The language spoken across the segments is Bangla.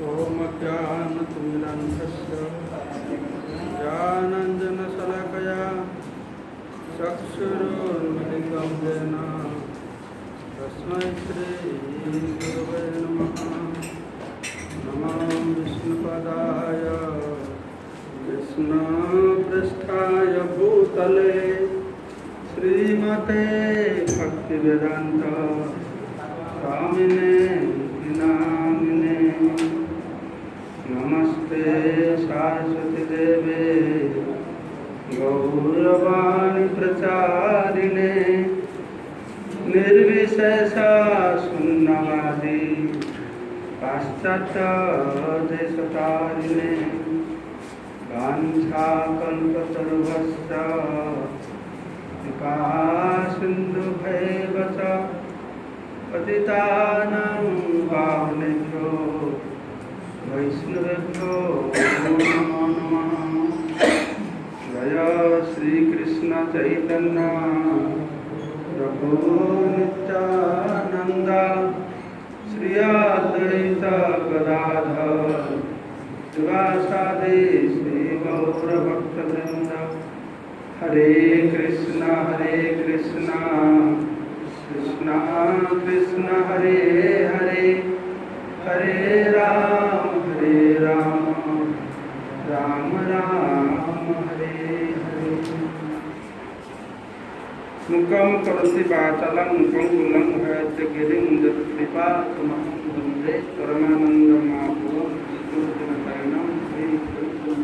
ओम ज्ञानतिमिरान्धस्य ज्ञानाञ्जनशलाकया चक्षुरुन्मिलितं येन तस्मै श्रीगुरवे नमः। नमो विष्णुपदाय कृष्णपृष्ठाय भूतले श्रीमते भक्तिवेदान्त स्वामिने नामिने। नमस्ते सरस्वती देवे गौरवाणी प्रचारिणे निर्विशेष शून्यवादी पाश्चात्य देशतारिणे वाञ्छाकल्पतरुभ्यश्च कृपा सिन्धुभ्येव च पतितानां पावनेभ्यो वैष्णवेभ्यो नमो नमः। जय श्री कृष्ण चैतन्य प्रभु नित्यानंद श्री अद्वैत गदाधर शिवासादि श्री गौर भक्तवृंद। हरे कृष्ण कृष्ण कृष्ण हरे हरे हरे राम राम राम हरे हरे। मुखं करोति वाचालं पंगुलं हयते गिरिं यत्कृपातमहं वन्दे परमानन्दमाधवं विष्णुजनशरणं श्रीकृष्णं।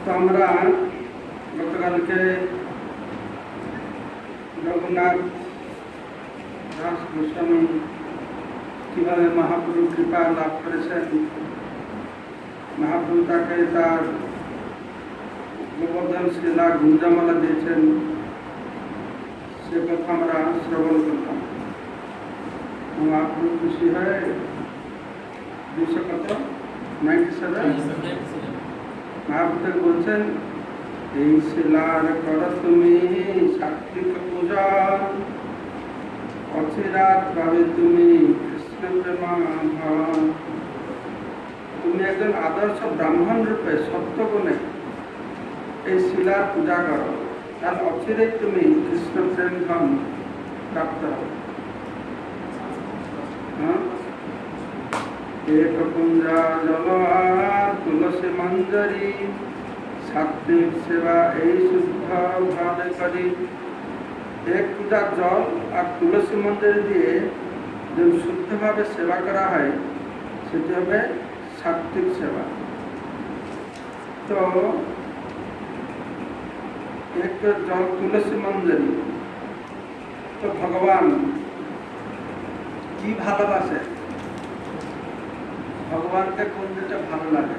तो আমরা গতকালকে রঘুনাথ দাস গোস্বামী কীভাবে মহাপ্রভুর কৃপা লাভ করেছেন, মহাপ্রভু তাকে তার গোবর্ধন শিলা গুঞ্জামালা দিয়েছেন, সে কথা আমরা শ্রবণ করলাম। মহাপ্রভু খুশি হয়ে 297 মহাপ্রভু বলছেন, এই শিলার কর তুমি সাত্বিক পূজা, অচিরাত ভাবে তুমি কৃষ্ণ প্রেমা। তুমি একজন আদর্শ ব্রাহ্মণ রূপে সত্য গুণে এই শিলার পূজা করো, তাহলে অচিরেই তুমি কৃষ্ণ প্রেম ধন প্রাপ্ত হবে। एक कुंजा जलहार तुलसी मंजरी सात्विक सेवा এই শুদ্ধ ভাবে করি। এক পূজা জল আর তুলসী মঞ্জরি দিয়ে যে শুদ্ধভাবে সেবা করা হয় সেটি হবে সাত্বিক সেবা। তো এক জল তুলসী মঞ্জরি, তো ভগবান কি ভালোবাসে, ভগবানকে কোন যেটা ভালো লাগে।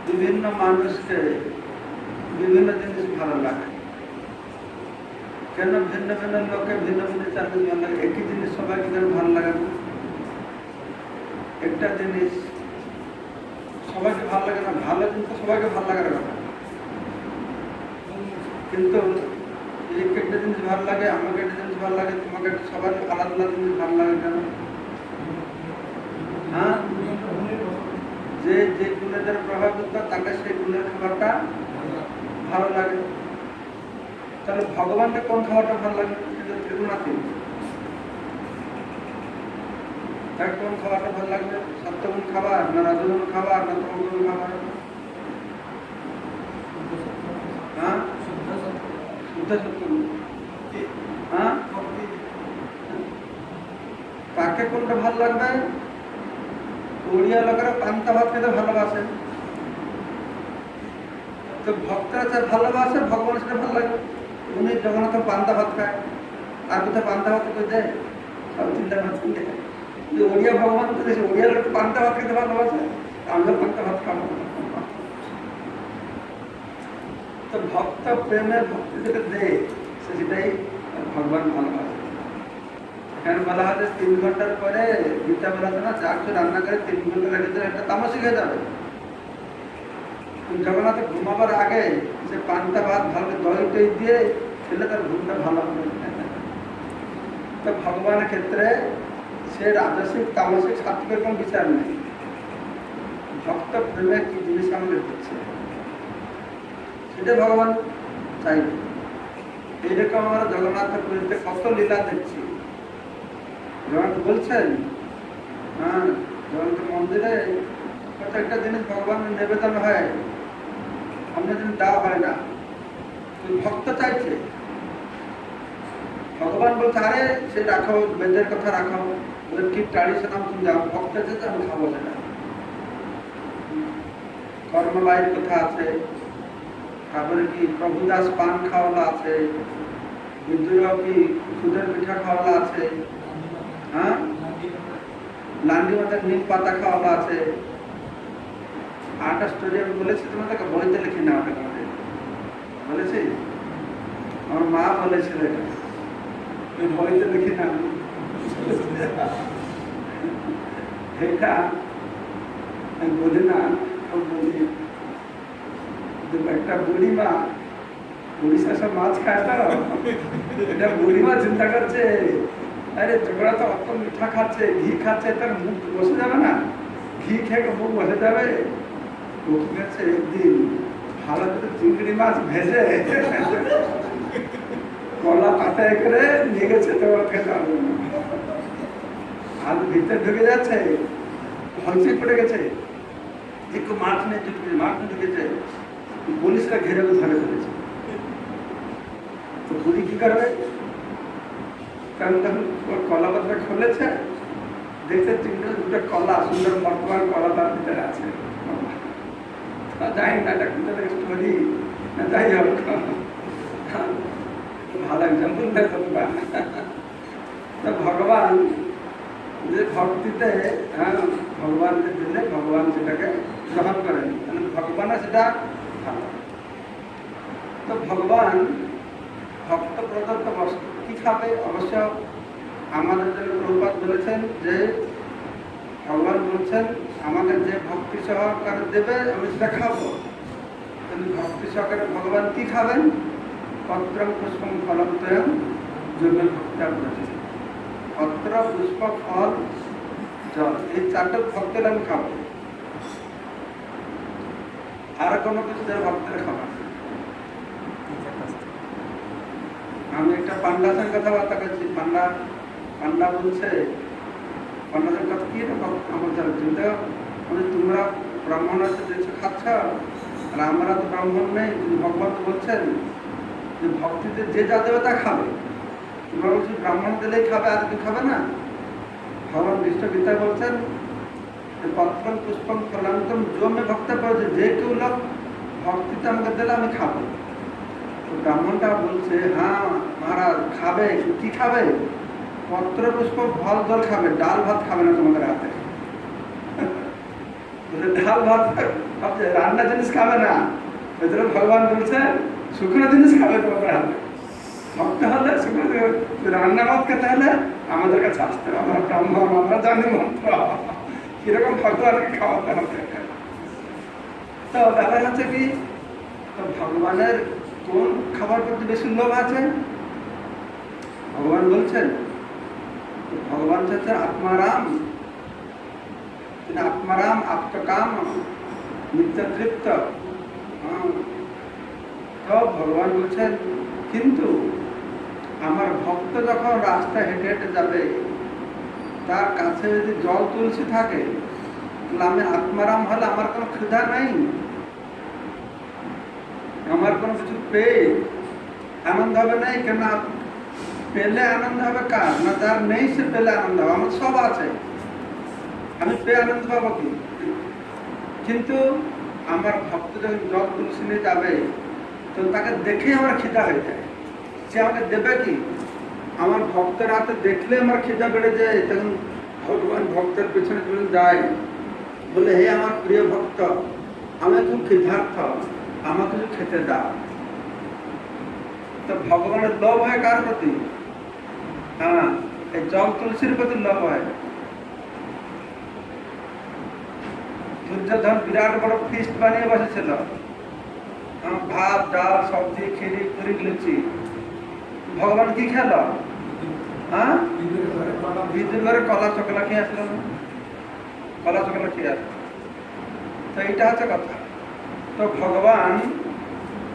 বিভিন্ন মানুষকে বিভিন্ন জিনিস ভালো লাগে, কেন ভিন্ন ভিন্ন লোকে ভিন্ন ভিন্ন জিনিস ভালো লাগে। একই জিনিস সবাইকে কেন ভালো লাগে না? একটা জিনিস সবাইকে ভালো লাগে না, ভালো জিনিস সবাইকে ভালো লাগার কথা, কিন্তু একটা জিনিস ভালো লাগে, আমাকে একটা জিনিস ভালো লাগে, তোমাকে সবার আলাদা আলাদা জিনিস ভালো লাগে কেন? হ্যাঁ, যে যে গুণের দ্বারা প্রভাবিত তাকে সেই গুণের খাবারটা ভালো লাগে। তাহলে ভগবানকে কোন খাবারটা ভালো লাগে? ত্রিগুণাতীত, তাকে কোন খাবারটা ভালো লাগবে? সত্যগুণ খাবার না রাজগুণ খাবার না তমগুণ খাবার? হ্যাঁ, শুদ্ধ সত্যগুণ। হ্যাঁ, কাকে কোনটা ভালো লাগবে? ওড়িয়া লোকেরা পান্তা ভাত খেতে ভালোবাসে, তো ভক্তরা যা ভালোবাসে ভগবান সেটা ভালো লাগে। উনি জগন্নাথ পান্তা ভাত খায়, আর কোথায় পান্তা ভাত করে দেয়? সব চিন্তা ভাত কিনে। ওড়িয়া ভগবান তো দেশে ওড়িয়া লোক পান্তা ভাত খেতে ভালোবাসে, আমরা পান্তা ভাত খাবো। তো ভক্ত প্রেমের ভক্তি যেটা দেয় সেটাই ভগবান ভালোবাসে। এখানে বলা হয় যে 3 ঘন্টার পরে গীতা বলা না, যা কিছু রান্না করে 3 ঘন্টা রেখে দিলে একটা তামাশি হয়ে যাবে। জগন্নাথ ঘুমাবার আগে সে পান্তা ভাত ভালো দই টই দিয়ে খেলে তার ঘুমটা ভালো হবে। তো ভগবানের ক্ষেত্রে সে রাজসিক তামসিক সাত্বিকের কোনো বিচার নেই। ভক্ত প্রেমে কি জিনিস আমাদের দিচ্ছে সেটা ভগবান চাইবে। এইরকম আমরা জগন্নাথ পুরীতে কত লীলা দেখছি। জগন্নাথ বলছেন, হ্যাঁ, জগন্নাথ মন্দিরে প্রত্যেকটা জিনিস ভগবানের নিবেদন হয়, অন্য জিনিস দেওয়া হয় না। ভক্ত চাইছে, ভগবান বলছে আরে সে রাখো, বেদের কথা রাখো, ওদের কি ট্র্যাডিশন আমি যাও, ভক্ত চাইছে আমি খাবো সেটা। কর্মবাইয়ের কথা আছে, তারপরে কি প্রভুদাস পান খাওয়ালা আছে, বিদ্রোহ কি সুদের পিঠা খাওয়ালা আছে, হ্যাঁ, লান্ডি মাথার নিম পাতা খাওয়ালা আছে। আরেকটা স্টোরি আমি বলেছি তোমাদেরকে, বইতে লিখি না, ওটা তোমাদের বলেছি, আমার মা বলেছিল এটা, বইতে লিখি না। এটা আমি বলি না, বলি একটা বুড়িমা উড়িষ্যা সব মাছ খায় তো, এটা বুড়িমা চিন্তা করছে আরে জগড়া তো অত মিঠা খাচ্ছে, ঘি খাচ্ছে, তার মুখ বসে যাবে না, ঘি খেয়ে মুখ বসে যাবে। একদিন ভালো করে চিংড়ি মাছ ভেজে কলা পাতায় করে নিয়ে গেছে, তোমার খেতে হবে না। আর ভিতরে ঢুকে যাচ্ছে, হলসে পড়ে গেছে, একটু মাছ নেই, মাছ নিয়ে ঢুকেছে, পুলিশরা ঘেরে ধরে ফেলেছে। তো বুড়ি কি করবে, কারণ তখন কলা পাতা খুলেছে, দেখছে চিংড়ি দুটো কলা, সুন্দর বর্তমান কলা তার ভিতরে আছে। যাই না, এটা কিন্তু স্টোরি, যাই হোক, ভালো এক্সাম্পল দেয় তোমরা। তো ভগবান যে ভক্তিতে, হ্যাঁ, ভগবানকে দিলে ভগবান সেটাকে গ্রহণ করেন, মানে ভগবানের সেটা ভালো। তো ভগবান ভক্ত প্রদত্ত বস্তু কি খাবে? অবশ্য আমাদের জন্য প্রভুপাদ বলেছেন যে ভগবান বলছেন আমাকে যে ভক্তি সহকারে দেবে আমি সেটা খাবো। কিন্তু ভক্তি সহকারে ভগবান কি খাবেন? পত্র পুষ্পম ফলম তয়ম যোগের ভক্তা বলেছেন। পত্র, পুষ্প, ফল, জল, এই 4টে ভক্তের আমি খাবো, আর কোনো কিছু দেয় ভক্তের খাবার। আমি একটা পান্ডার সঙ্গে কথাবার্তা করছি, পান্ডা বলছে, পান্ডাদের কথা কি আমার চিন্তা, তোমরা ব্রাহ্মণ আছে খাচ্ছ, আর আমরা তো ব্রাহ্মণ নেই। ভগবান তো বলছেন যে ভক্তিতে যে যা দেবে তা খাবে, তোমরা বলছি ব্রাহ্মণ দিলেই খাবে, আর কেউ খাবে না। ভগবান বিষ্ণু গীতা বলছেন পত্রম পুষ্পম ফলান্তম জমে ভক্ত পড়েছে, যে কেউ লোক ভক্তিতে আমাকে দিলে আমি খাবো। তো ব্রাহ্মণটা বলছে হ্যাঁ মহারাজ খাবে, কি খাবে? পত্র পুষ্প ফল জল খাবে, ডাল ভাত খাবে না তোমাদের হাতে। ডাল ভাত ভাবছে রান্না জিনিস খাবে না, ভেতরে ভগবান বলছে শুকনো জিনিস খাবে তোমাদের হাতে। ভক্ত হলে শুকনো রান্না ভাত খেতে হলে আমাদের কাছে আসতে হবে, আমরা ব্রাহ্মণ, আমরা জানি মন্ত্র, কিরকম ভগবানকে খাওয়াতে হবে। তো ব্যাপার হচ্ছে কি, তো ভগবানের কোন খাবার প্রতি বেশি লোভ আছে? ভগবান বলছেন ভগবান চাচ্ছে আত্মারাম, আত্মারাম আত্মকাম নিত্য তৃপ্ত। তো ভগবান বলছেন কিন্তু আমার ভক্ত যখন রাস্তা হেঁটে হেঁটে যাবে, তার কাছে যদি জল তুলসী থাকে, তাহলে আমি আত্মারাম হলে আমার কোনো ক্ষুধা নাই, আমার কোনো কিছু পেয়ে আনন্দ হবে নাই। কেন পেলে আনন্দ হবে কার? না যার নেই সে পেলে আনন্দ হবে, আমার সব আছে, আমি পেয়ে আনন্দ পাবো কি? কিন্তু আমার ভক্ত যখন জল তুলসী নিয়ে যাবে, তো তাকে দেখেই আমার খিদা হয়ে যায়, সে আমাকে দেবে কি? আমার ভক্তের হাতে দেখলে আমার খিদা বেড়ে যায়, তখন ভগবান ভক্তের পেছনে চলে যায়, বলে, হে আমার প্রিয় ভক্ত, আমি খুব ক্ষুধার্ত, আমাকে কিছু খেতে দাও। তো ভগবানের লোভ হয় কার প্রতি? হ্যাঁ, এই জল তুলসীর প্রতি লোভ হয়। দুর্যোধন বিরাট বড় ফিস্ট বানিয়ে বসেছিল, ভাত, ডাল, সবজি, খিরি, পুরি, লুচি। ভগবান কি খেল? হ্যাঁ, বিদ্যুৎ করে কলা চকলা খেয়ে আসলো না? কলা চকলা খেয়ে আসলো। তো এইটা হচ্ছে কথা। তো ভগবান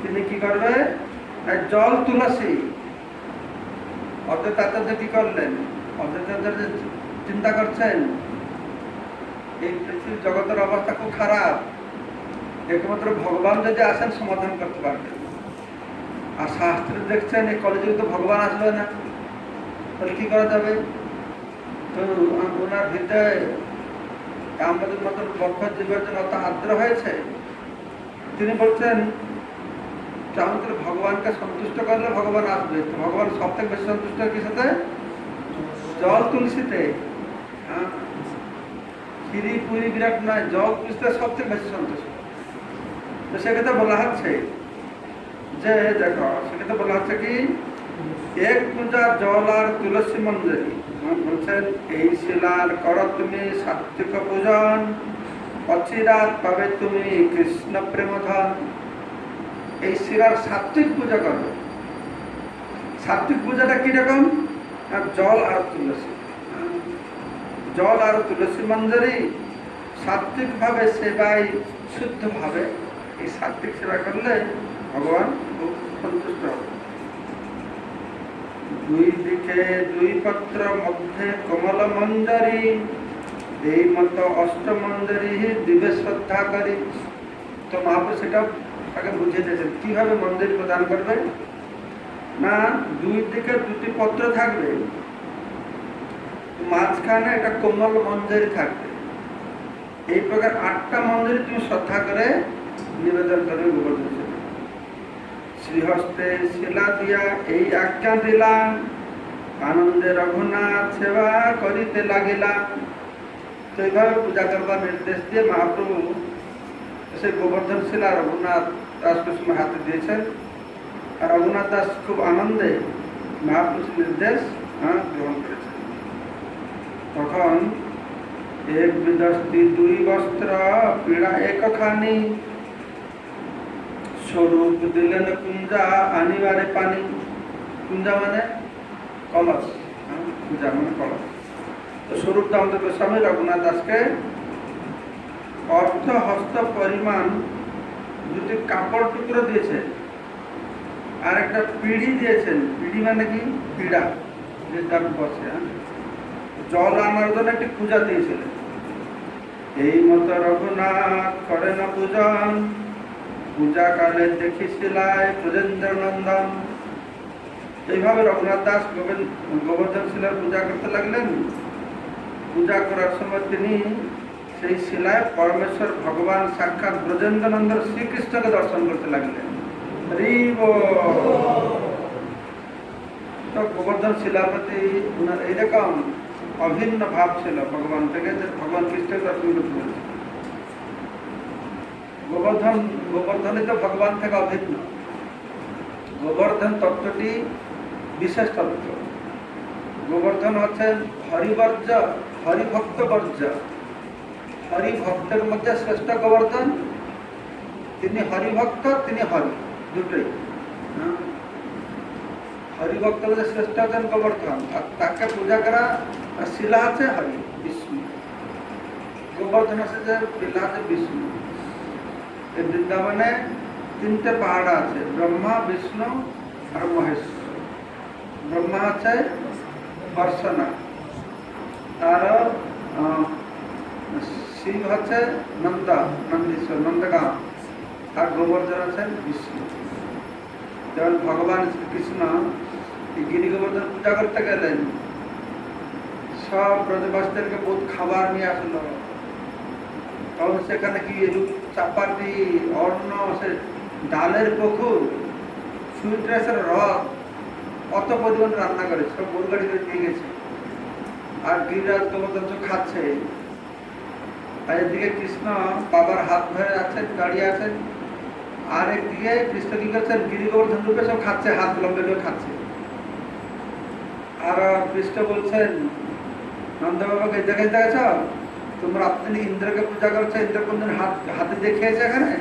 তিনি কি করবে? জল তুলসী অদ্বৈতাচার্য কি করলেন? অদ্বৈতাচার্য চিন্তা করছেন এই পৃথিবীর জগতের অবস্থা খুব খারাপ, একমাত্র ভগবান যদি আসেন সমাধান করতে পারবেন। আর শাস্ত্রে দেখছেন এই কলেজে তো ভগবান আসবে না, তাহলে কি করা যাবে? তো ওনার হৃদয়ে আমাদের মতন বক্ষ জীবের জন্য অত আর্দ্র হয়েছে, তিনি বলছেন আমাদের ভগবানকে সন্তুষ্ট করলে ভগবান আসবে। তো ভগবান সব থেকে বেশি সন্তুষ্ট কিসেতে? জল তুলসীতে। খিরি পুরি বিরাট নয়, জল তুলসীতে সব থেকে বেশি সন্তুষ্ট। তো সেক্ষেত্রে বলা হচ্ছে যে দেখো, সেক্ষেত্রে বলা হচ্ছে কি, এক পূজা জল আর তুলসী মঞ্জরি। বলছেন এই শিলার কর তুমি সাত্বিক পূজন, অচিরাত পাবে তুমি কৃষ্ণ প্রেম ধন। এই শিলার সাত্বিক পূজা করবে। সাত্বিক পূজাটা কিরকম? জল আর তুলসী, জল আর তুলসী মঞ্জরি সাত্বিক ভাবে সেবাই, শুদ্ধ ভাবে এই সাত্বিক সেবা করলে ভগবান খুব সন্তুষ্ট হবে। দুই দিকে দুই পত্র মধ্যে কমল মঞ্জরি, এই মতো অষ্টমঞ্জরি দিবে শ্রদ্ধা করি। তো মহাপুর সেটা তাকে বুঝিয়ে দিয়েছেন কিভাবে মঞ্জরি প্রদান করবে। না, দুই দিকে দুটি পত্র থাকবে, মাঝখানে একটা কোমল মঞ্জরি থাকবে। এই প্রকার 8টা মঞ্জরি তুমি শ্রদ্ধা করে নিবেদন করবে গোবর্ধন। শ্রীহস্তে শিলা দিয়া এই আজ্ঞা দিলাম, আনন্দে রঘুনাথ সেবা করিতে লাগিলাম। তো এইভাবে পূজা করবার নির্দেশ দিয়ে মহাপ্রভু সে গোবর্ধন শিলা রঘুনাথ দাসকে সময় হাতে দিয়েছেন। আর রঘুনাথ দাস খুব আনন্দে মহাপ্রভুর নির্দেশ গ্রহণ করেছেন। তখন এক বিদস্তি দুই বস্ত্র পীড়া একখানি, স্বরূপ দিলেন কুঞ্জা আনিবারে পানি। কুঞ্জা মানে কলস, পূজা মানে কলস। তো স্বরূপ দামোদর গোস্বামী রঘুনাথ দাসকে অর্ধ হস্ত পরিমাণ দুটি কাপড় টুকরো দিয়েছেন, আর একটা পিড়ি দিয়েছেন। পিড়ি মানে কি? পীড়া, যে যার বসে জল আনার জন্য একটি পূজা দিয়েছিলেন। এই মতো রঘুনাথ করে না পূজন, পূজা কালে দেখিছিলায় ব্রজেন্দ্র নন্দন। এইভাবে রঘুনাথ দাস গোবর্ধন শিলার পূজা করতে লাগলেন। পূজা করার সময় তিনি সেই শিলায় পরমেশ্বর ভগবান সাক্ষাৎ ব্রজেন্দ্র নন্দন শ্রীকৃষ্ণকে দর্শন করতে লাগলেন। তো গোবর্ধন শিলার প্রতি ওনার এইরকম অভিন্ন ভাব ছিল ভগবান থেকে, যে ভগবান কৃষ্ণকে দর্শন করতে বলছে। গোবর্ধনই তো ভগবান থেকে অভিন্ন। গোবর্ধন তত্ত্বটি বিশেষ তত্ত্ব। গোবর্ধন হচ্ছেন হরিবর্জ্য, হরিভক্ত বর্জ্য। হরিভক্তের মধ্যে শ্রেষ্ঠ গোবর্ধন। তিনি হরিভক্ত, তিনি হরি, দুটোই। হরিভক্ত মধ্যে শ্রেষ্ঠ হচ্ছেন গোবর্ধন, আর তাকে পূজা করা শিলা আছে হরি, বিষ্ণু। গোবর্ধন আছে যে শিলা আছে বিষ্ণু। এই বৃন্দাবনে 3টে পাহাড় আছে, ব্রহ্মা, বিষ্ণু আর মহেশ্বর। ব্রহ্মা আছে বর্ষনা, আর শিব হচ্ছে নন্দীশ্বর, নন্দগাঁও, আর গোবর্ধন আছেন বিষ্ণু। যেমন ভগবান শ্রীকৃষ্ণ গিরি গোবর্ধন পূজা করতে গেলেন, সব ব্রজবাসীদেরকে বহুত খাবার নিয়ে আসলো। তখন সেখানে কি চাপাতি, অন্ন, সে ডালের পুকুর, সুইট্রাসের রস, অত পরিমাণ রান্না করে সব গরু গাড়ি করে নিয়ে গেছে। আর গিরিরাজ গোবর্ধন খাচ্ছে। আর এদিকে কৃষ্ণ বাবার হাত ধরে আছেন, দাঁড়িয়ে আছেন, আর একদিকে কৃষ্ণ কি করছেন, গিরি গোবর্ধন রূপে সব খাচ্ছে, হাত লম্বে করে খাচ্ছে। আর কৃষ্ণ বলছেন নন্দ বাবাকে, দেখেছ তোমরা, আপনি ইন্দ্রকে পূজা করছো, ইন্দ্র কোনদিন হাতে দিয়ে খেয়েছে এখানে,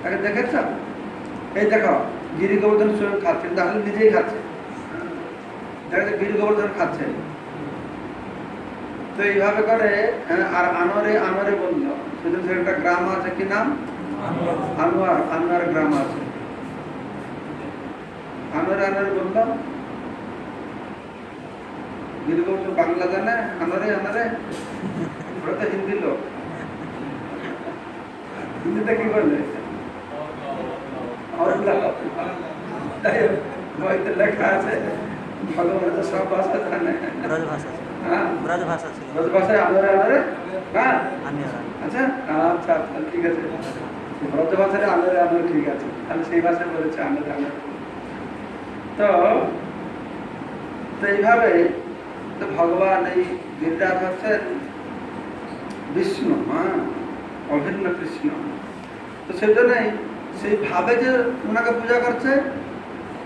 তাকে দেখেছ? এই দেখো গিরি গোবর্ধন স্বয়ং খাচ্ছেন, তাহলে নিজেই খাচ্ছে, দেখা যায় গিরি গোবর্ধন খাচ্ছেন। তো এইভাবে করে। আর আনোয়ারে আনোয়ারে বলল, সেদিন একটা গ্রাম আছে, কি নাম? আনোয়ার। আনোয়ার গ্রাম আছে। আনোয়ারে আনোয়ারে বললাম, গিরি গোবর্ধন বাংলা জানে? আনোয়ারে আনোয়ারে, ওরা তো হিন্দি লোক, হিন্দিতে কি বললে? লেখা আছে, ভগবান তো সব ভাষা জানে। ব্রজভাষায় আনোয়ারে আনোয়ারে, হ্যাঁ আচ্ছা আচ্ছা আচ্ছা, ঠিক আছে, ব্রজভাষায় আনোয়ারে আনোয়ারে, ঠিক আছে, তাহলে সেই ভাষায় বলেছে আনোয়ারে আনোয়ারে। তো এইভাবে তো ভগবান এই গিরিরাজ হচ্ছেন বিষ্ণু, হ্যাঁ, অভিন্ন কৃষ্ণ। তো সেই জন্যই সেই ভাবে যে ওনাকে পূজা করছে,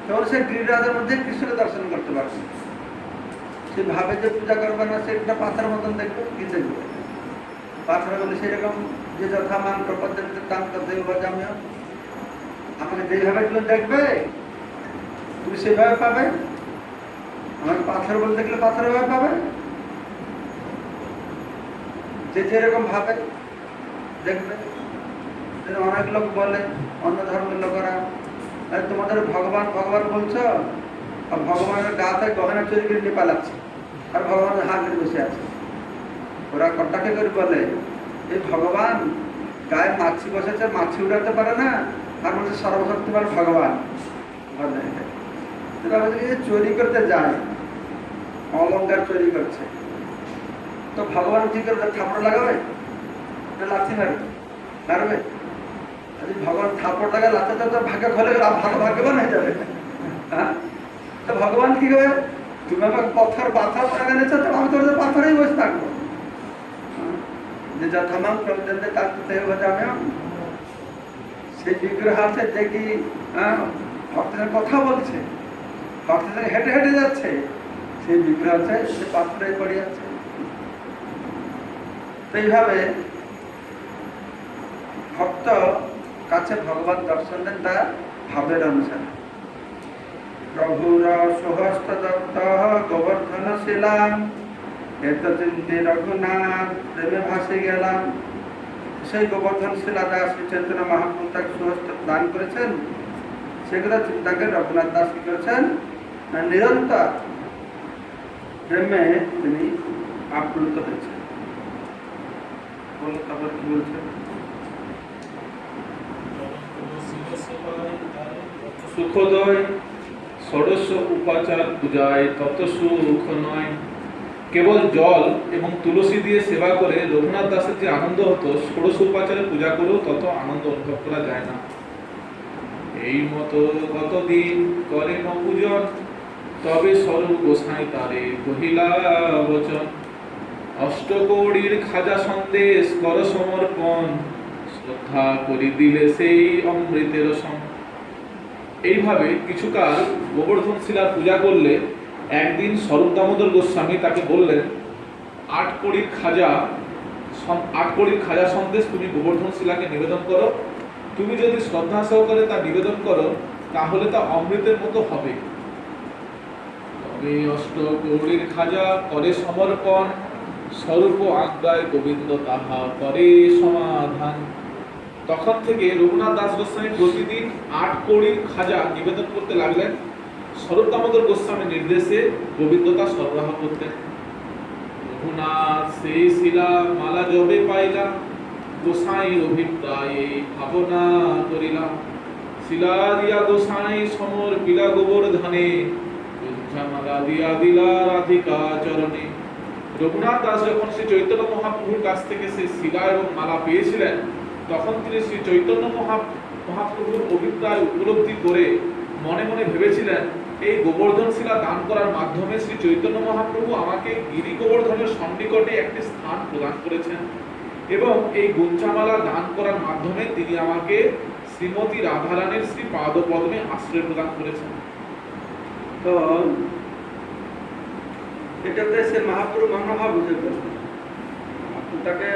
তখন সে গিরিরাজের মধ্যে কৃষ্ণকে দর্শন করতে পারছে। সে ভাবে যে পূজা করবে না, সে একটা পাথর মতন দেখবে, কি দেখবে? পাথর বলে সেরকম যে যথা মান প্রপদ্যের দান করতে বাজামিও, আমাকে যেইভাবে তুমি দেখবে তুমি সেভাবে পাবে। আমাকে পাথর বলে দেখলে পাথরের ভাবে পাবে, যে যেরকম ভাবে দেখবে। অনেক লোক বলে, অন্য ধর্মের লোকেরা, তোমাদের ভগবান ভগবান বলছো, আর ভগবানের গাতে গহনা চুরি করে নিয়ে পালাচ্ছে, আর ভগবানের হাত ধরে বসে আছে। ওরা কটাকে করে বলে, এই ভগবান গায়ে মাছি বসেছে, মাছি উড়াতে পারে না, আর বলছে সর্বশক্তিমান ভগবান। চুরি করতে যায়, অলঙ্কার চুরি করছে, তো ভগবান কি করবে? থাপড় লাগাবে না লাথি মারবে? মারবে। যদি ভগবান থাপড় লাগায়, লাথি তো ভাগ্য খোলে, ভালো ভাগ্যবান হয়ে যাবে। হ্যাঁ, তো ভগবান কি করবে? তুমি আমাকে পাথর লাগানেছ, তো আমি তোর পাথরেই বসে থাকবো। যে যথামান প্রবৃত্তি তাকে সেই বিগ্রহ আছে, যে কি ভক্তদের কথা বলছে, ভক্তদের হেঁটে হেঁটে যাচ্ছে, সেই বিগ্রহ আছে, সে পাথরে পড়ে যাচ্ছে। তো এইভাবে ভক্ত কাছে ভগবান দর্শন দেন তার ভাবের অনুসারে। প্রভুর সুহস্ত দত্ত গোবর্ধন শিলাম, এত চিন্তি রঘুনাথ প্রেমে ভাসে গেলাম। সেই গোবর্ধন শিলা দাস চৈতন্য মহাপ্রভু তাকে সুহস্ত দান করেছেন, সেগুলো চিন্তা করে রঘুনাথ দাস কি করেছেন? নিরন্তর প্রেমে তিনি আপ্লুত হয়েছেন। বলো তারপর কি বলছেন? সুখোদয় ষোড়শ উপাচার পূজায় তত সুখ নয়। কেবল জল এবং তুলসী দিয়ে সেবা করে রঘুনাথ দাসের যে আনন্দ হতো, ষোড়শ উপাচারে পূজা করেও তত আনন্দ অনুভব করা যায় না। এই মতো কতদিন করে পূজন, তবে স্বরূপ গোসাই তারে কহিলা বচন। অষ্টকৌড়ির খাজা সন্দেশ কর সমর্পণ, শ্রদ্ধা করি দিলে সেই অমৃতের সম। এইভাবে কিছুকাল গোবর্ধন শিলার পূজা করলে একদিন স্বরূপ দামোদর গোস্বামী তাকে বললেন, 8 কড়ির খাজা সন্দেশ তুমি গোবর্ধন শিলাকে নিবেদন করো। তুমি যদি শ্রদ্ধা সহকারে তা নিবেদন করো, তাহলে তা অমৃতের মতো হবে। তবে অষ্টকৌড়ির খাজা করে সমর্পণ, স্বরূপ আজ্ঞায় গোবিন্দ তাহা করে সমাধান। তখন থেকে রঘুনাথ দাস গোস্বামী প্রতিদিন 8 কৌড়ির খাজা নিবেদন করতে লাগলেন। স্বরূপ দামোদর গোস্বামীর নির্দেশে গোবিন্দ তা সরবরাহ করতেন। রঘুনাথ সেই শিলা মালা জবে পাইলা, গোসাইর অভিপ্রায়ে ভাবনা করিলা। শিলা দিয়া গোসাই সমর পিলা গোবর্ধনে, মালা দিয়া দিলা রাধিকা চরণে। রঘুনাথ দাস যখন শ্রী চৈতন্য মহাপ্রভুর কাছ থেকে সেই শিলা এবং মালা পেয়েছিলেন, তখন তিনি শ্রী চৈতন্য মহাপ্রভুর অভিপ্রায় উপলব্ধি করে মনে মনে ভেবেছিলেন, এই গোবর্ধন শিলা দান করার মাধ্যমে শ্রী চৈতন্য মহাপ্রভু আমাকে গিরি গোবর্ধনের সন্নিকটে একটি স্থান প্রদান করেছেন। এবং এই গুঞ্চামালা দান করার মাধ্যমে তিনি আমাকে শ্রীমতী রাধারানীর শ্রী পাদপদ্মে আশ্রয় প্রদান করেছেন। তো এটাতে সে মহাপুরু মনোভাব বুঝে ফেলল। তাকে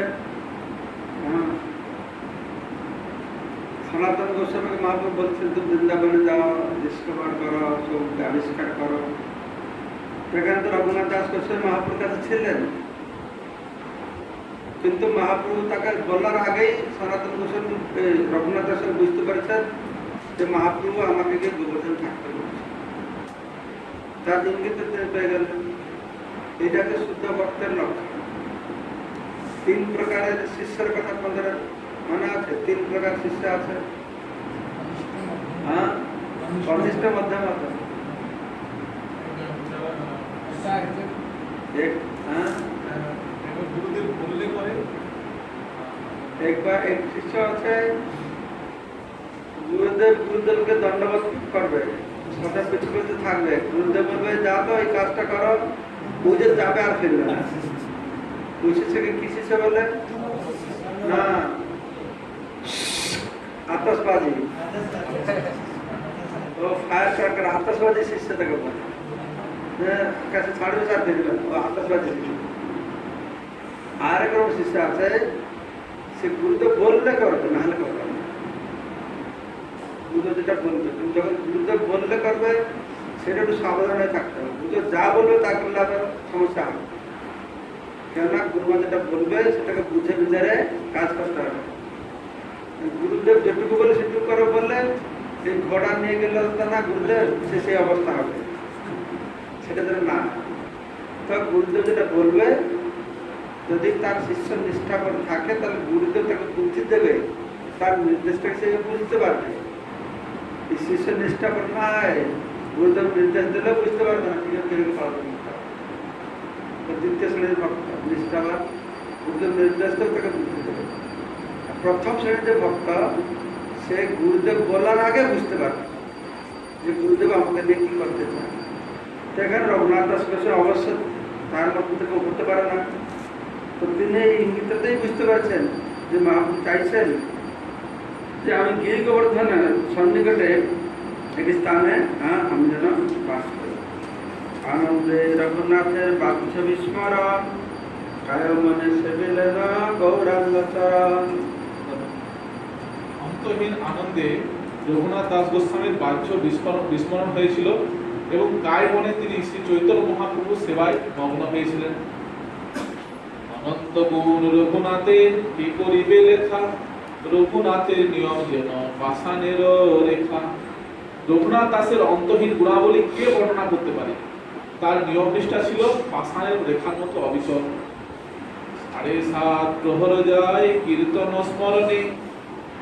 সনাতন গোস্বামীকে মহাপুরু বলছেন, তুমি বৃন্দাবনে যাও, ডিসকভার করো, সব আবিষ্কার করো। সেখানে তো রঘুনাথ দাস গোস্বামী মহাপুরুর কাছে ছিলেন, কিন্তু মহাপ্রভু তাকে বলার আগেই সনাতন গোস্বামী রঘুনাথ দাস বুঝতে পেরেছেন যে মহাপ্রভু আমাকে গিয়ে গোবর্ধন থাকতে বলছে। তার ইঙ্গিত তিনি পেয়ে গেলেন। এটাকে শুদ্ধ ভক্তের লক্ষণ। 3 প্রকারের শিষ্যের কথা আপনাদের মনে আছে? 3 প্রকার শিষ্য আছে। হ্যাঁ, কনিষ্ঠ, মধ্যম, এক শিষ্য আছে গুরুদেবকে দণ্ডবোধ করবে, কথা পিছু পিছু থাকবে। গুরুদেব বলবে যা তো এই কাজটা করো, বুঝে যাবে আর ফিরবে না। ওই শিষ্যকে কি শিষ্য বলে? না, আতশবাজি, ও ফায়ার ক্র্যাকার, আতশবাজি শিষ্য থেকে বলে। কাছে ছাড়বে আর ফিরবে, ও আতশবাজি শিষ্য। আর এক রকম শিষ্য আছে, সে গুরুদেব বললে করবে, না হলে করবে না। গুরুদেব যেটা বলবে, তুমি যখন গুরুদেব বললে করবে, সেটা একটু সাবধানে থাকতে হবে। গুরুদেব যা বলবে তা করলে আবার সমস্যা হবে। কেননা গুরুমা যেটা বলবে সেটাকে বুঝে বিচারে কাজ করতে হবে। গুরুদেব যেটুকু বলে সেটুকু করে বললে, এই ঘোড়া নিয়ে গেলে না গুরুদেব, সে সেই অবস্থা হবে, সেটা যেন না। তো গুরুদেব যেটা বলবে, যদি তার শিষ্য নিষ্ঠাপন থাকে, তাহলে গুরুদেব তাকে বুদ্ধি দেবে, তার নির্দেশটাকে সে বুঝতে পারবে। এই শিষ্য নিষ্ঠাপন নাই, গুরুদেব নির্দেশ দিলে বুঝতে পারবে না, ঠিক আছে পারবে না। দ্বিতীয় শ্রেণীর ভক্ত নিষ্ঠাবান, গুরুদেব নির্দেশ দেবে, তাকে বুদ্ধি দেবে। প্রথম শ্রেণীর যে ভক্ত, সে গুরুদেব বলার আগে বুঝতে পারবে যে গুরুদেব আমাকে নিয়ে কি করতে চায়। সেখানে রঘুনাথ দাস গোস্বামী অবশ্য তার মধ্যে থেকে হতে পারে না। তো তিনি এই ইঙ্গিততেই বুঝতে পারছেন যে মহাপ্রভু চাইছেন যে আমি গিরি গোবর্ধনের সন্নিকটে একটি স্থানে আমি যেন বাস করি। আনন্দে রঘুনাথের বাক্য বিস্মরণ, কায় মনে সেবিলেন গৌরাঙ্গ চরণ। অন্তহীন আনন্দে রঘুনাথ দাস গোস্বামীর বাহ্য বিস্মরণ হয়েছিল এবং কায় মনে তিনি শ্রী চৈতন্য মহাপ্রভুর সেবায় মগ্ন হয়েছিলেন। অনন্ত গুণ রঘুনাথের কি করিবে লেখা, রঘুনাথের নিয়ম যেন পাষাণের রেখা। রঘুনাথ দাসের অন্তহীন গুণাবলী কে বর্ণনা করতে পারে? তার নিয়ম নিষ্ঠা ছিল পাষাণের রেখার মতো অবিচল। 7.5 প্রহর যায় কীর্তন স্মরণে,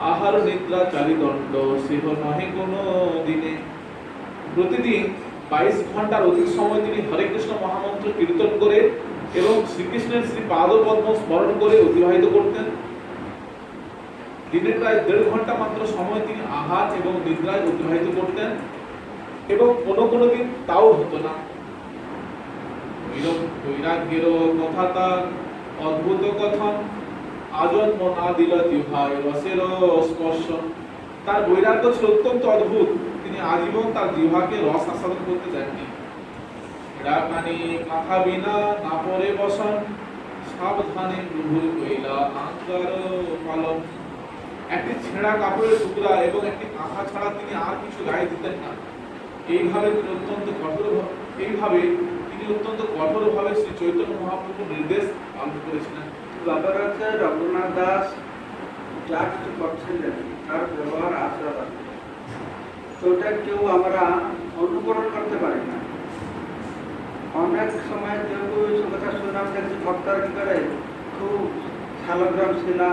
আহার নিদ্রা চারিদণ্ড সেহ নহে কোনো দিনে। প্রতিদিন 22 ঘন্টার অধিক সময় তিনি হরে কৃষ্ণ মহামন্ত্র কীর্তন করে এবং শ্রীকৃষ্ণের শ্রী পাদপদ্ম স্মরণ করে অতিবাহিত করতেন। দিনে প্রায় 1.5 ঘন্টা মাত্র সময় তিনি আহার এবং নিদ্রায় অতিবাহিত করতেন এবং কোনো দিন তাও হতো না। বৈরাগ্যের কথা তার অদ্ভুত কথন, আজন্ম না দিল জিহ্বায় রসের স্পর্শ। তার বৈরাগ্য ছিল অত্যন্ত অদ্ভুত, তিনি আজীবন তার জিহ্বাকে রস আস্বাদন করতে দেননি। রাকানি কথা বিনা না পরে বসন, সাবধানে প্রভুর কইলা আঙ্কার পালন। একটি ছেঁড়া কাপড়ের টুকরা এবং একটি কাঁথা ছাড়া তিনি আর কিছু গায়ে দিতেন না। এইভাবে তিনি অত্যন্ত কঠোরভাবে শ্রী চৈতন্য মহাপ্রভুর নির্দেশ পালন করেছিলেন। ব্যাপার হচ্ছে রঘুনাথ দাস যা কিছু করছিলেন তার ব্যবহার আচরণ, তো ওটা কেউ আমরা অনুকরণ করতে পারি না। অনেক সময় কেউ কথা শুনলাম দেখছি ভক্তরা কি করে, খুব শালগ্রাম শিলা,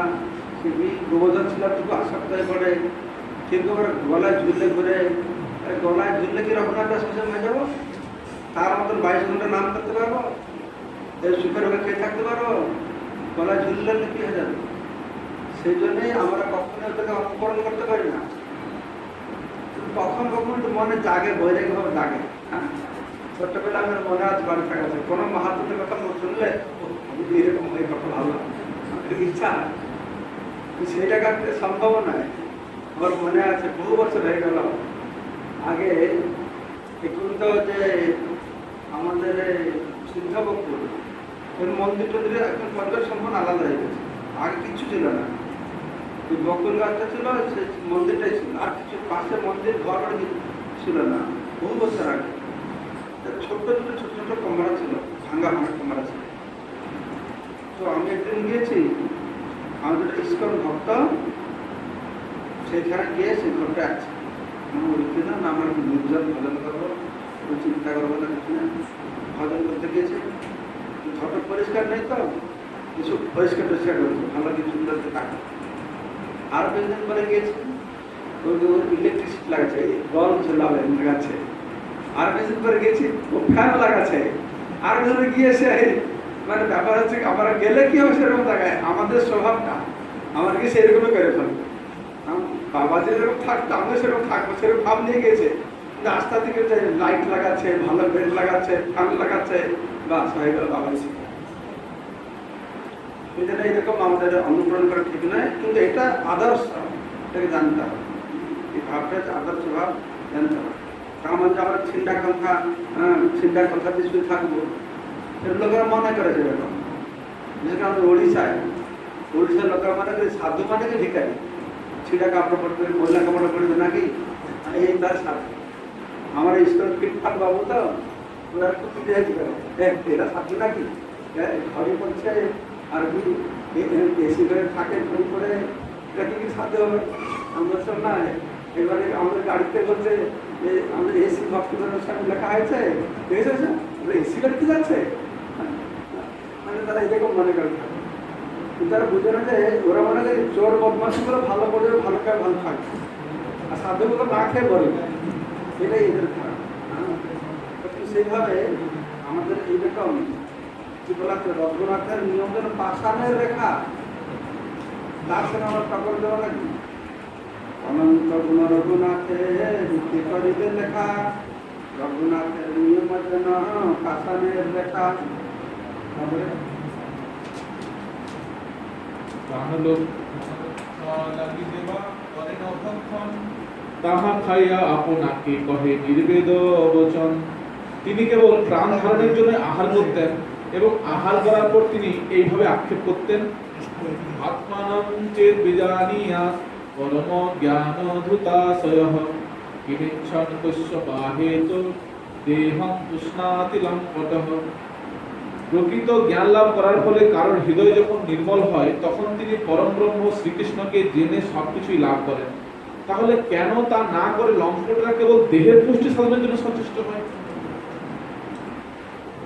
গোবর্ধন শিলা খুব আসক্ত হয়ে পড়ে, কিন্তু আবার গলায় ঝুললে ঘুরে। গলায় ঝুললে কি রঘুনাথ দাস সঙ্গে হয়ে যাবো? তার মতন 22 ঘন্টা নাম করতে পারবো? সুখের ওকে খেয়ে থাকতে পারবো? গলায় ঝুললে কি হয়ে যাবে? সেই জন্যই আমরা কখনো ওটাকে অনুকরণ করতে পারি না। কখন একটু মনে জাগে, বৈরাগ্য ভাবে জাগে। হ্যাঁ, ছোট্টবেলা আমার মনে আছে বাড়ি থাকা, কোনো মাহাত্মের কথা শুনলে আমি এরকম হয়ে কথা ভাবলাম, ইচ্ছা সেইটা কাটতে সম্ভব নয়। আমার মনে আছে বহু বছর হয়ে গেল আগে, এখন তো যে আমাদের সিদ্ধাবকুর ওই মন্দির টন্দিরে এখন পরিবেশ সম্পূর্ণ আলাদা হয়ে গেছে। আগে কিচ্ছু ছিল না, ওই বকুল গাছটা ছিল, সে মন্দিরটাই ছিল, আর কিছু পাশে মন্দির ঘর বাড়ি ছিল না। বহু বছর আগে ছোট্ট ছোট কমরা ছিল, ভাঙ্গা ভাঙ্গা কমরা ছিল। তো আমি একদিন গিয়েছি, আমাদের ইস্কন ভক্ত সেখানে গিয়ে সেই ঘরটা আছে, ওইখানে না আমার নির্জন ভজন করবো, ওই চিন্তা করবো না কিছু না, ভজন করতে গিয়েছে। ঘরটা পরিষ্কার নেই, তো কিছু পরিষ্কার টরিষ্কার করছে, ভালো কিছু সুন্দর থাকে। আর কিছুদিন পরে গিয়েছে, ওই ইলেকট্রিসিটি লাগাচ্ছে, বল ঝোলাবে লাগাচ্ছে। আর কিছুদিন পরে গেছি, ও ফ্যান লাগাচ্ছে। আর কিছুদিন গিয়েছে, মানে ব্যাপার হচ্ছে আমরা গেলে কি হবে সেরকম জায়গায় আমাদের স্বভাবটা আমার কি সেরকমই করে ফেলবো। বাবা যেরকম থাকতো আমরা সেরকম থাকবো, সেরকম ভাব নিয়ে গেছে। কিন্তু আস্তে থেকে লাইট লাগাচ্ছে, ভালো বেড লাগাচ্ছে, ফ্যান লাগাচ্ছে, বাস হয়ে গেল বাবা। এটা এরকম আমাদের অনুকরণ করা ঠিক নয়, কিন্তু এটা আদর্শ, এটাকে জানতে হবে। এই ভাবটা হচ্ছে আদর্শ ভাব, জানতে হবে। কারণ যে আমরা ছিন্ডা কথা দিয়ে থাকবো, সেটা লোকেরা মনে করে যেরকম। বিশেষ করে আমাদের উড়িষ্যার লোকেরা মনে করে সাধু মানে কি ভিখারি, ছিঁড়া কাপড় পরবে, মহিলা কাপড় পরবে নাকি, এই তার সাধু। আমার ইস্কন ফিটফাট বাবু তো ওরা খুব এরা সাধু নাকি, ঘরে পড়ছে আর এসি করে থাকে, ঘড়ি করে, এটা কি সাথে হবে? আমরা সব না, এবারে আমাদের গাড়িতে বলছে যে আমাদের এসি ভক্তদের সামনে লেখা হয়েছে, দেখেছে এসি গাড়িতে যাচ্ছে, মানে তারা এরকম মনে করে। কিন্তু তারা বুঝে না যে ওরা মনে করে চোর বদমাশিগুলো ভালো পড়বে, ভালো খায়, ভালো থাকবে, আর সাধুগুলো না খেয়ে বলে, এটাই এদের খারাপ। সেইভাবে আমাদের এইরকম কি বলা হচ্ছে, রঘুনাথের নিয়ম যেন পাষাণের রেখা, তার সঙ্গে আমরা টকর দেওয়া নাকি অনন্ত গুণ রঘুনাথে কি করিবে লেখা, রঘুনাথের নিয়ম যেন পাষাণের রেখা। তারপরে তাহা খাইয়া আপনাকে কহে নির্বেদ বচন। তিনি কেবল প্রাণ ধারণের জন্য আহার করতেন, এবং আহার করার পর তিনি এইভাবে আক্ষেপ করতেন, আত্মানং চেত বিজানিয়া পরম জ্ঞান ধৃতাশয়ঃ কিমিচ্ছন কস্য বাহেত দেহং তুষ্ণাতি লম্পটঃ। প্রকৃত জ্ঞান লাভ করার ফলে কারোর হৃদয় যখন নির্মল হয়, তখন তিনি পরম ব্রহ্ম শ্রীকৃষ্ণকে জেনে সবকিছুই লাভ করেন। তাহলে কেন তা না করে লম্পটরা কেবল দেহের পুষ্টি সাধনের জন্য সচেষ্ট হয়?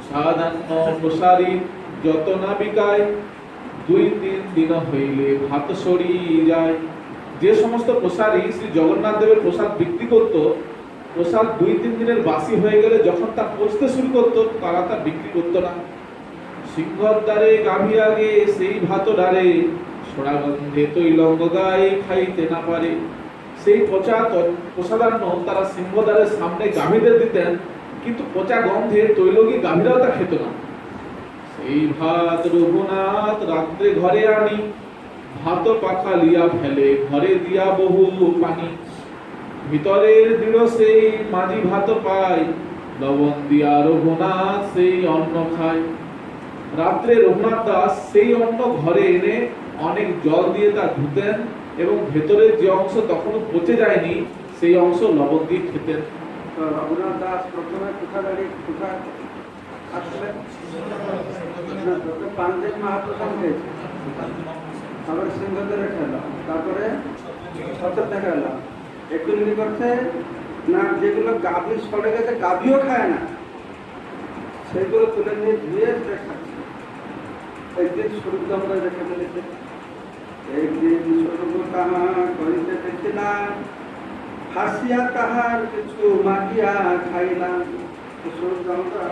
সাধারণ প্রসারী যত না বিকায়, 2-3 দিন হইলে ভাত সরি যায়। যে সমস্ত প্রসারী শ্রী জগন্নাথ দেবের প্রসাদ বিক্রি করত, প্রসাদ 2-3 দিনের বাসি হয়ে গেলে যখন তা পচতে শুরু করত, তারা তা বিক্রি করত না। সিংহর দ্বারে গাভী আগে সেই ভাত ডারে, সোড়া গন্ধে তৈলঙ্গ গায়ে খাইতে না পারে। সেই পচা প্রসাদান্ন তারা সিংহদ্বারের সামনে গাভীদের দিতেন, কিন্তু পচা গন্ধে তৈলগী গাভীরাও তা খেত না। সেই ভাত রঘুনাথ রাত্রে ঘরে আনি, ভাত পাখা লিয়া ফেলে ঘরে দিয়া বহু পানি। ভিতরের দৃঢ় সেই মাঝি ভাত পায়, লবণ দিয়া রঘুনাথ সেই অন্ন খায়। রাত্রে রঘুনাথ দাস সেই অন্ন ঘরে এনে অনেক জল দিয়ে তা ধুতেন, এবং ভেতরের যে অংশ তখনও পচে যায়নি সেই অংশ লবণ দিয়ে খেতেন। রঘুনাথ দাস প্রথমে কোথায় আসলেন? পাঞ্জেব মহাপ্রসাদ খেয়েছে, তারপরে সিংহদ্বারে খেলাম, তারপরে সতর দেখা এলাম। এখন কি করছে না, যেগুলো গাভী সরে গেছে, গাভীও খায় না, সেগুলো তুলে নিয়ে ধুয়ে খাচ্ছে। একদিন স্বরূপ আমরা দেখে ফেলেছে, একদিন স্বরূপ তাহা করিতে দেখিলাম, হাসিয়া তাহার কিছু মাখিয়া খাইলাম। স্বরূপ আমরা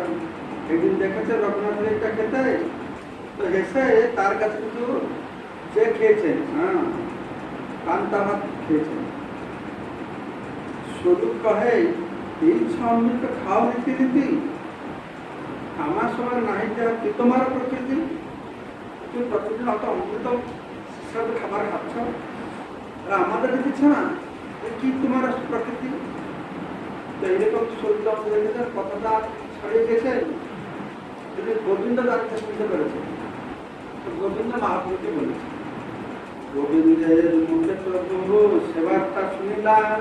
একদিন দেখেছে রঘুনাথ এটা খেতে, তো হেসে তার কাছে কিছু সে খেয়েছেন, কান্তা ভাত খেয়েছেন। স্বরূপ কহে, এই সমৃদ্ধ খাও রীতি আমার সময় নাই, কি তোমার প্রকৃতি, তুমি প্রতিদিন অত অমৃত সুস্বাদু খাবার খাচ্ছ, আর আমাদের দিচ্ছ না, কি তোমার প্রকৃতি? তো এইরকম শরীর দেখেছেন কতটা ছড়িয়ে গেছে। যদি গোবিন্দ দাঁড়িয়ে শুনতে পেরেছে, তো গোবিন্দ মহাপ্রভুকে বলেছে, গোবিন্দের মুখে প্রভু সেবাটা শুনিলাম,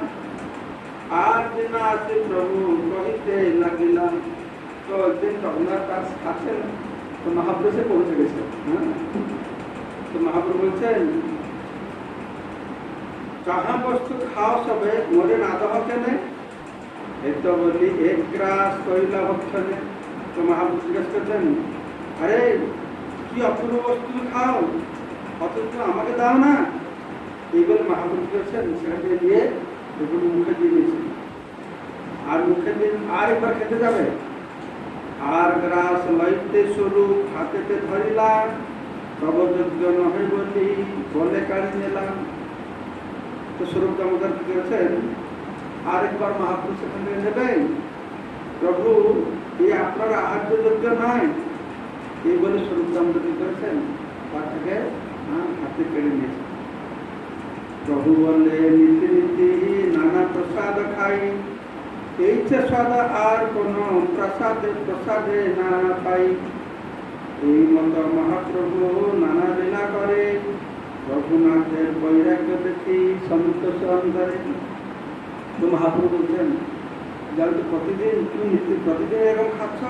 আর দিন আছে প্রভু কহিতে লাগিলাম। তো একদিন জগন্নাথ দাস আছেন, তো মহাপ্রভু সে পৌঁছে গেছে। হ্যাঁ, তো মহাপ্রভু বলছেন, যাহা বস্তু খাও সবে মোরে না দহ কেনে, এই তো বলি এক গ্রাস কইলা ভক্ষণে। তো মহাপ্রভু জিজ্ঞেস করছেন, আরে কি অপূর্ব বস্তু খাও, অথচ আমাকে দাও না। এইগুলো মহাপ্রভু করেছেন, সেখানে দিয়ে এগুলো মুখে দিয়ে দিয়েছেন। আর মুখে দিন আর একবার খেতে যাবে, আর গ্রাস লইতে শুরু হাতেতে ধরিলাম, তব যোগ্য নহে বলি বলে কাড়ি নিলাম। তো স্বরূপ দামোদর কি করেছেন, আরেকবার মহাপ্রভু সেখান থেকে নেবেন, প্রভু এই আপনার আহার্য যোগ্য নয়, এই বলে স্বরূপ দামোদর কি করেছেন, তার থেকে হাতে কেড়ে নিয়েছেন। প্রভু বলে নীতি নীতি নানা প্রসাদ খাই, এই যে সদা আর কোন প্রসাদে প্রসাদে না পাই। এই মত মহাপ্রভু নানা লীলা করে, রঘুনাথের বৈরাগ্য দেখি সন্তোষ অন্তরে। তো মহাপ্রভু বলছেন, যারা তো প্রতিদিন তুমি প্রতিদিন এরকম খাচ্ছ,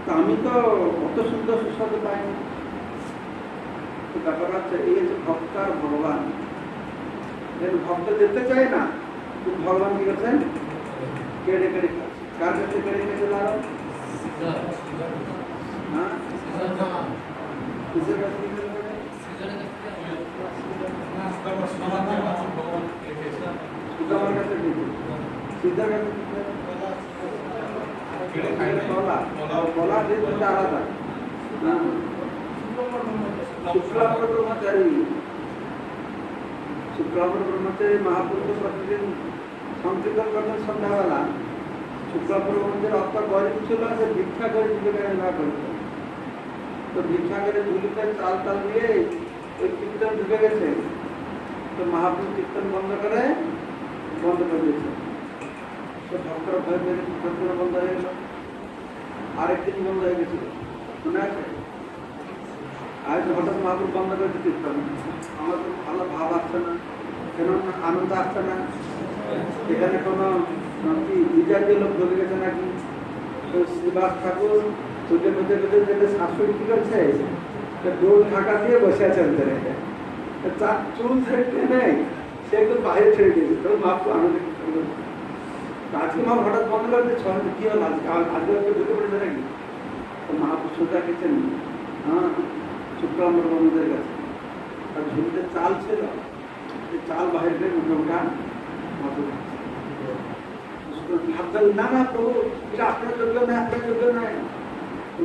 তা আমি তো অত সুন্দর সুস্বাদু পাইনি। তো ব্যাপার হচ্ছে এই হচ্ছে ভক্ত আর ভগবান। ভক্ত যেতে চায় না, কিন্তু ভগবান কি করছেন, কেড়ে কেড়ে খাচ্ছে। কার কাছে কেড়ে কেড়ে দাঁড়ো? হ্যাঁ, কিসের কাছে কেড়ে কেড়ে? সুদামার কাছে দিতে, সিদ্ধার কাছে দিতে, বলা যে দুটা আলাদা। শুক্লাম্বর ব্রহ্মচারী, শুক্লাম্বর ব্রহ্মচারী মহাপ্রভু প্রতিদিন সংকীর্তন করতেন সন্ধ্যাবেলা। শুক্লাম্বর ব্রহ্মচারী অত গরিব ছিল, সে ভিক্ষা করে জীবিকা নির্বাহ করত। তো ভিক্ষা করে ঝুলিতে চাল চাল নিয়ে ওই কীর্তন ঢুকে গেছে। তো মহাপ্রভু কীর্তন বন্ধ করে দিয়েছে। তো ভক্তরা ভয় পেয়ে কীর্তন বন্ধ হয়ে গেল। আরেকদিন বন্ধ হয়ে গেছিল, মনে আছে? আজ হঠাৎ মহাপ্রভু বন্ধ করে কীর্তন। আমার তো ভালো ভাব আসছে না, কেন আনন্দ আসছে না, এখানে কোনো কি বিজাতীয় লোক ঢুকে গেছে নাকি? তো শ্রীবাস ঠাকুর চোখে বেঁধে বেঁধে যেতে শাশুড়ি কি করছে, ডোল ঢাকা দিয়ে বসে আছে ভিতরে, চার চুল ছেড়ে নেই, সে একটু বাইরে ছেড়ে দিয়েছে। তো মহাপ্রভু আনন্দ আজকে মা হঠাৎ বন্ধ করে দিচ্ছে, কি হল আজকে ঢুকে পড়েছে নাকি? তো মহাপ্রভু সোজা গেছেন শুক্লাম্বর ব্রহ্মচারীর কাছে, আর ঝুলিতে চাল ছিল, চাল বাহির করে মুখে উঠান ভাবতেন, না না প্রভু এটা আপনার যোগ্য নয়, আপনার যোগ্য নয়।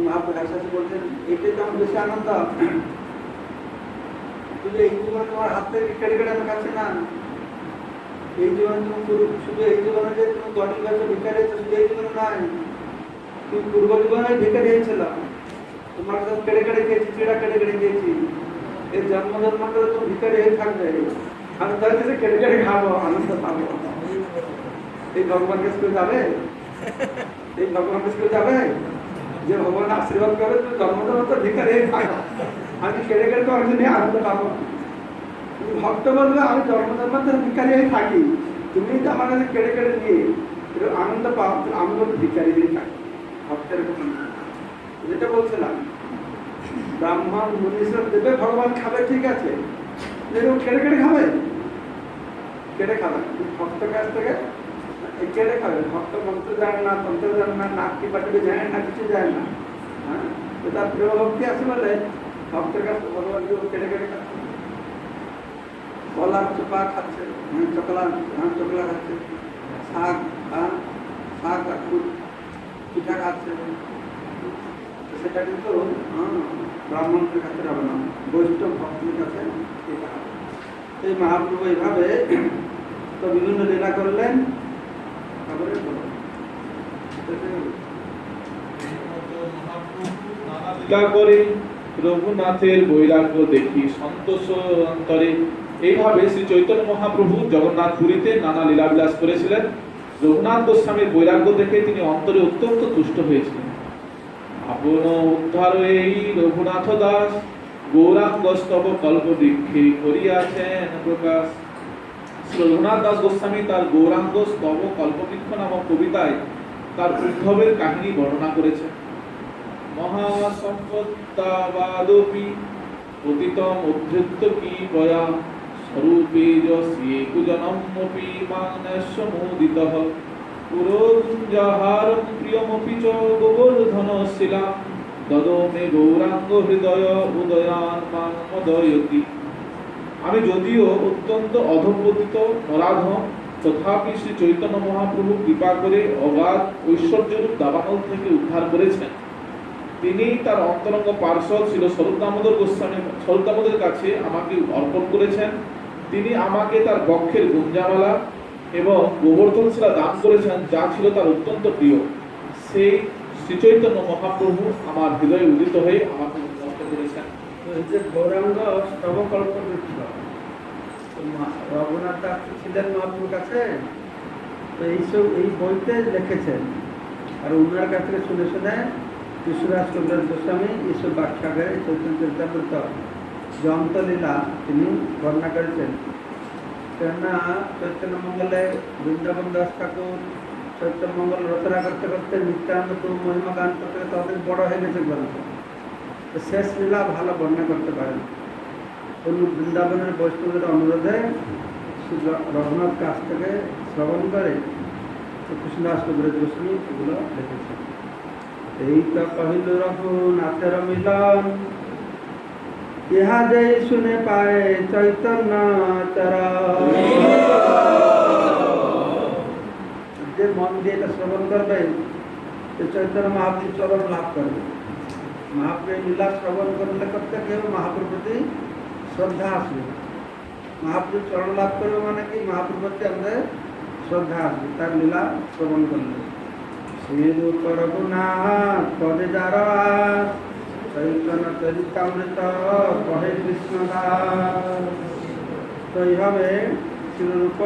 মহাপ্রভু একসাথে বলছেন, এটাই তো আমার বেশি আনন্দ, শুধু এই জীবনে তোমার হাত থেকে কেটে কেটে আমি খাচ্ছি না, এই জীবনে তুমি শুধু এই জীবনে যে তুমি গরিব গাছে ভিক্ষারি হয়েছে, শুধু এই জীবনে নয়, তুমি পূর্ব জীবনে ভিক্ষারি হয়েছিল, তোমার কাছে কেটে কেটে খেয়েছি, চিড়া কেটে কেটে খেয়েছি, এই জন্ম জন্মান্তরে তুমি ভিক্ষারি হয়ে থাকবে, আমি তার কাছে কেটে কেটে খাবো, আনন্দ পাবো। এই ভগবান কাছে কেউ যাবে? এই ভগবান কাছে কেউ যাবে যে ভগবান আশীর্বাদ করে তুমি জন্ম জন্মান্তর ভিক্ষারি হয়ে থাকো, আমি কেটে কেটে তো অনেকদিন আনন্দ পাবো। ভক্ত বলবে আমি জন্ম জন্মান্তর ভিক্ষারি হয়ে থাকি, তুমি তো আমার কাছে কেড়ে কেড়ে নিয়ে আনন্দ পাও, আমি বলতে ভিক্ষারি হয়ে থাকি। ভক্তের যেটা বলছিলাম, ব্রাহ্মণ মুনীশ্বর দেবে, ভগবান খাবে, ঠিক আছে, যেরকম কেড়ে কেড়ে খাবে, কেড়ে খাবে। ভক্ত কাছ থেকে কেড়ে খাবে। ভক্ত মন্ত্র জানে না, তন্ত্র জানে না, নাকি পাটিকে জানে না, কিছু জানে না। হ্যাঁ, তার প্রিয় ভক্তি আছে বলে ভক্তের কাছে ভগবান কেড়ে কেড়ে খাচ্ছে। কলার চোপা খাচ্ছে, চকলা খাচ্ছে, শাক শাক পিঠা খাচ্ছে, সেটা কিন্তু ব্রাহ্মণদের কাছে যাবে না, বৈষ্ণব ভক্তের কাছে এটা হবে। এই মহাপ্রভু এইভাবে তো বিভিন্ন লীলা করলেন। তারপরে লীলা করে রঘুনাথের বৈরাগ্য দেখি সন্তোষ অন্তরে। এইভাবে শ্রী চৈতন্য মহাপ্রভু জগন্নাথ পুরীতে নানা লীলাবিলাস করেছিলেন। রঘুনাথ গোস্বামীর বৈরাগ্য দেখে তিনি অন্তরে অত্যন্ত তুষ্ট হয়েছিলেন। আপন উদ্ধার এই রঘুনাথ দাস গৌরাঙ্গ স্তব কল্প বৃক্ষে করিয়াছেন প্রকাশ। রঘুনাথ দাস গোস্বামী তার গৌরাঙ্গ স্তব কল্পবৃক্ষ নামক কবিতায় তার উদ্ভবের কাহিনী বর্ণনা করেছেন। মহাসম্পত্তাবাদপি পতিতম উদ্ধৃত্ত কি বয়া স্বরূপে যস্যে কুজনমপি মানস্য মোদিতঃ পুরোজাহারং প্রিয়মপি চ গোবর্ধনশিলা দদো মে গৌরাঙ্গ হৃদয় উদয়ান মাং মদয়তি। আমি যদিও অত্যন্ত অধঃপতিত নরাধম, তথাপি শ্রী চৈতন্য মহাপ্রভু কৃপা করে অগাধ ঐশ্বর্যরূপ দাবানল থেকে উদ্ধার করেছেন। তিনি তার অন্তরঙ্গ পার্ষদ ছিল স্বরূপ দামোদর কাছে আমাকে অর্পণ করেছেন। তিনি আমাকে তার বক্ষের গুঞ্জামালা এবং গোবর্ধন শিলা দান করেছেন, যা ছিল তার অত্যন্ত প্রিয়। সেই শ্রী চৈতন্য মহাপ্রভু আমার হৃদয়ে উদিত হয়ে আমাকে উন্নত করেছেন। এই যে গৌরাঙ্গ স্তবকল্প বৃক্ষ, রঘুনাথ দাস ছিলেন মহাপ্রভুর কাছে, তো এই বইতে লিখেছেন। আর উনার কাছ থেকে শুনে শুনে কৃষ্ণরাজ কবিরাজ গোস্বামী এইসব ব্যাখ্যা করে চৈতন্য চরিতামৃত জয়ন্তলীলা তিনি বর্ণনা করেছেন। কেননা চৈতন্য মঙ্গলে বৃন্দাবন দাস ঠাকুর চৈতন্য মঙ্গল রচনা করতে করতে নিত্যানন্দ প্রভু মহিমা গান করতে করতে অনেক বড় হয়ে গেছে গ্রন্থ, তো শেষ লীলা ভালো বর্ণনা করতে পারেন। অন্য বৃন্দাবনের বৈষ্ণবদের অনুরোধে রঘুনাথ কাছ থেকে শ্রবণ করে কৃষ্ণদাস কবিরাজ গোস্বামী এগুলো লিখেছেন। এই তো কহিল রঘুনাথের মিলন, ইহা যেই শুনে পায় চৈতন্য চরণ। যে মন দিয়ে এটা শ্রবণ করবে সে চৈতন্য মহাপ্রভুর চরণ লাভ করবে। মহাপ্রভুর লীলা শ্রবণ করলে করতে কেউ মহাপ্রভুর প্রতি শ্রদ্ধা আসবে। মহাপ্রভুর চরণ লাভ করবে মানে কি, মহাপ্রভুর প্রতি আমাদের শ্রদ্ধা আসবে তার লীলা শ্রবণ করলে। শ্রীরূপ রঘুনাথ পদে যারা চৈতন্য চরিতামৃত কহে কৃষ্ণদাস। তো এইভাবে শ্রীরূপ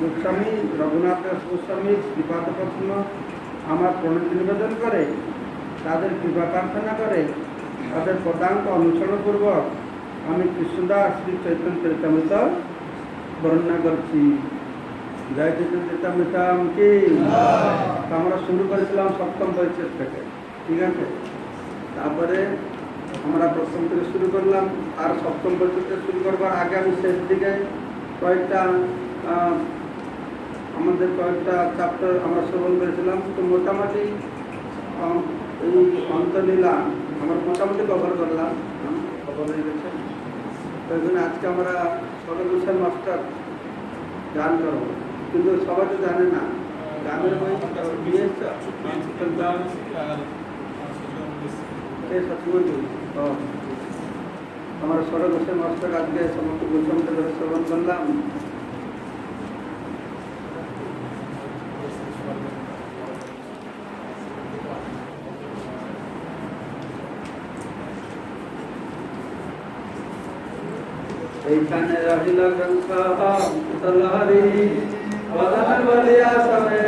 গোস্বামী রঘুনাথ গোস্বামী কৃপাপত্ন আমার প্রণতি নিবেদন করে, তাদের কৃপা প্রার্থনা করে, তাদের পদাঙ্ক অনুসরণ পূর্বক আমি কৃষ্ণদাস শ্রী চৈতন্য চরিতামৃত বর্ণনা করছি। জয় চৈতন্য চরিতামৃতম কি। আমরা শুরু করেছিলাম সপ্তম পরিচ্ছেদ থেকে, ঠিক আছে। তারপরে আমরা প্রথম থেকে শুরু করলাম, আর সপ্তম পরিচ্ছেদ শুরু করবার আগে আমি শেষ দিকে কয়েকটা আমাদের কয়েকটা চ্যাপ্টার আমরা শ্রবণ করেছিলাম। তো মোটামুটি এই অন্তলীলা আমরা মোটামুটি কভার করলাম, কভার হয়ে গেছে। তো এখানে আজকে আমরা সরগোস্বামী মাস্টার গান করবো, কিন্তু সবাই তো জানে না গানের বই দিয়ে আমার সরগোস্বামী মাস্টার আজকে সমস্ত গোস্বামীদের ধরে শ্রবণ করলাম। এইখানে রহিল গ্রন্থ তলহরি বদন বলিয়া সবে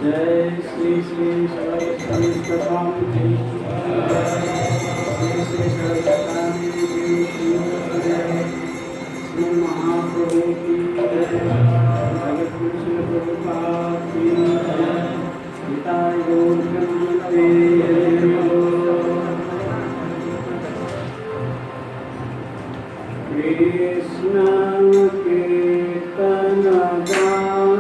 जय श्री श्री सरस्वती स्वामी जी, श्री श्री सरस्वती जी श्री महाप्रभु की जय, भगत कृष्ण प्रभुपाद की जय, निताय गौर कृष्ण कीर्तन गान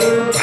Thank you.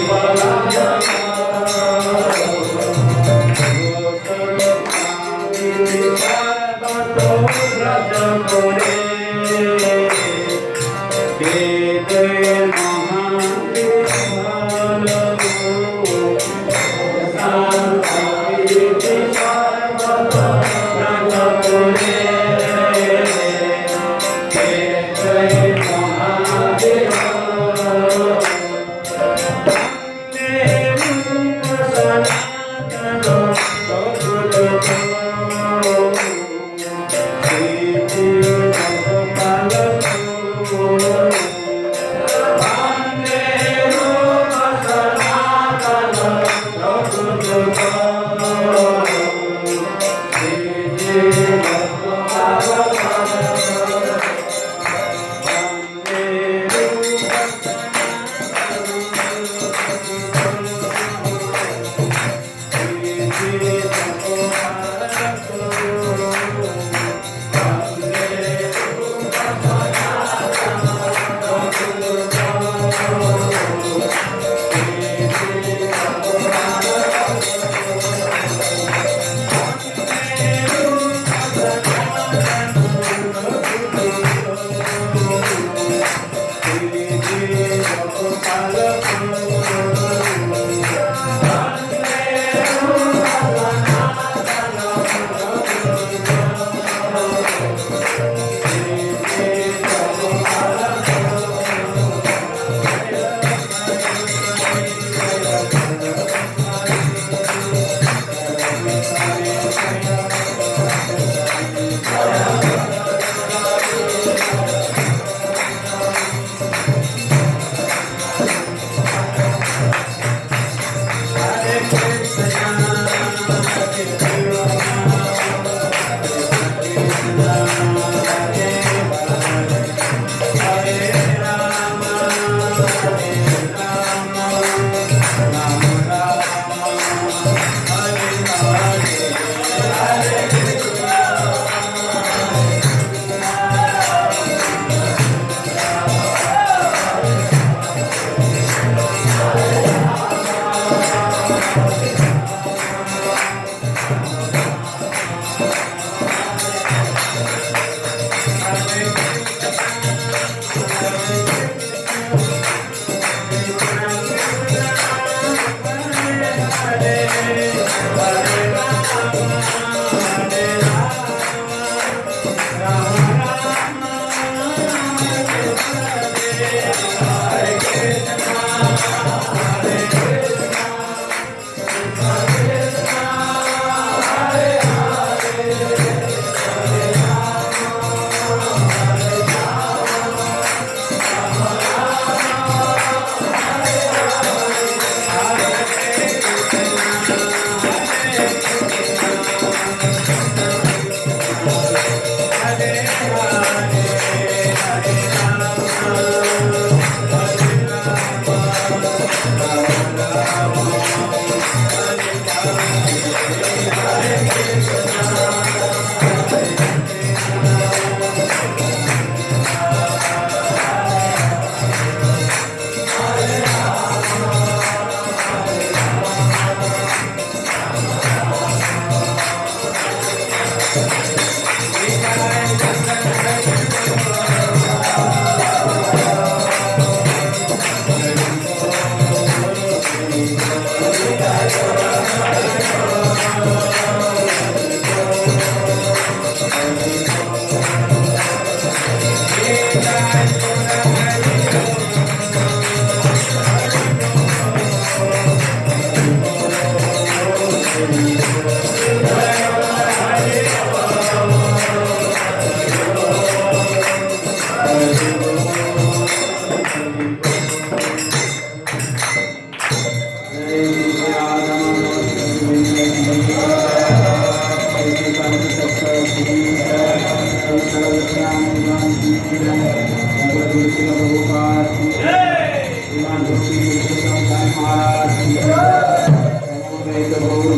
गौर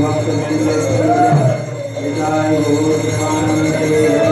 भक्त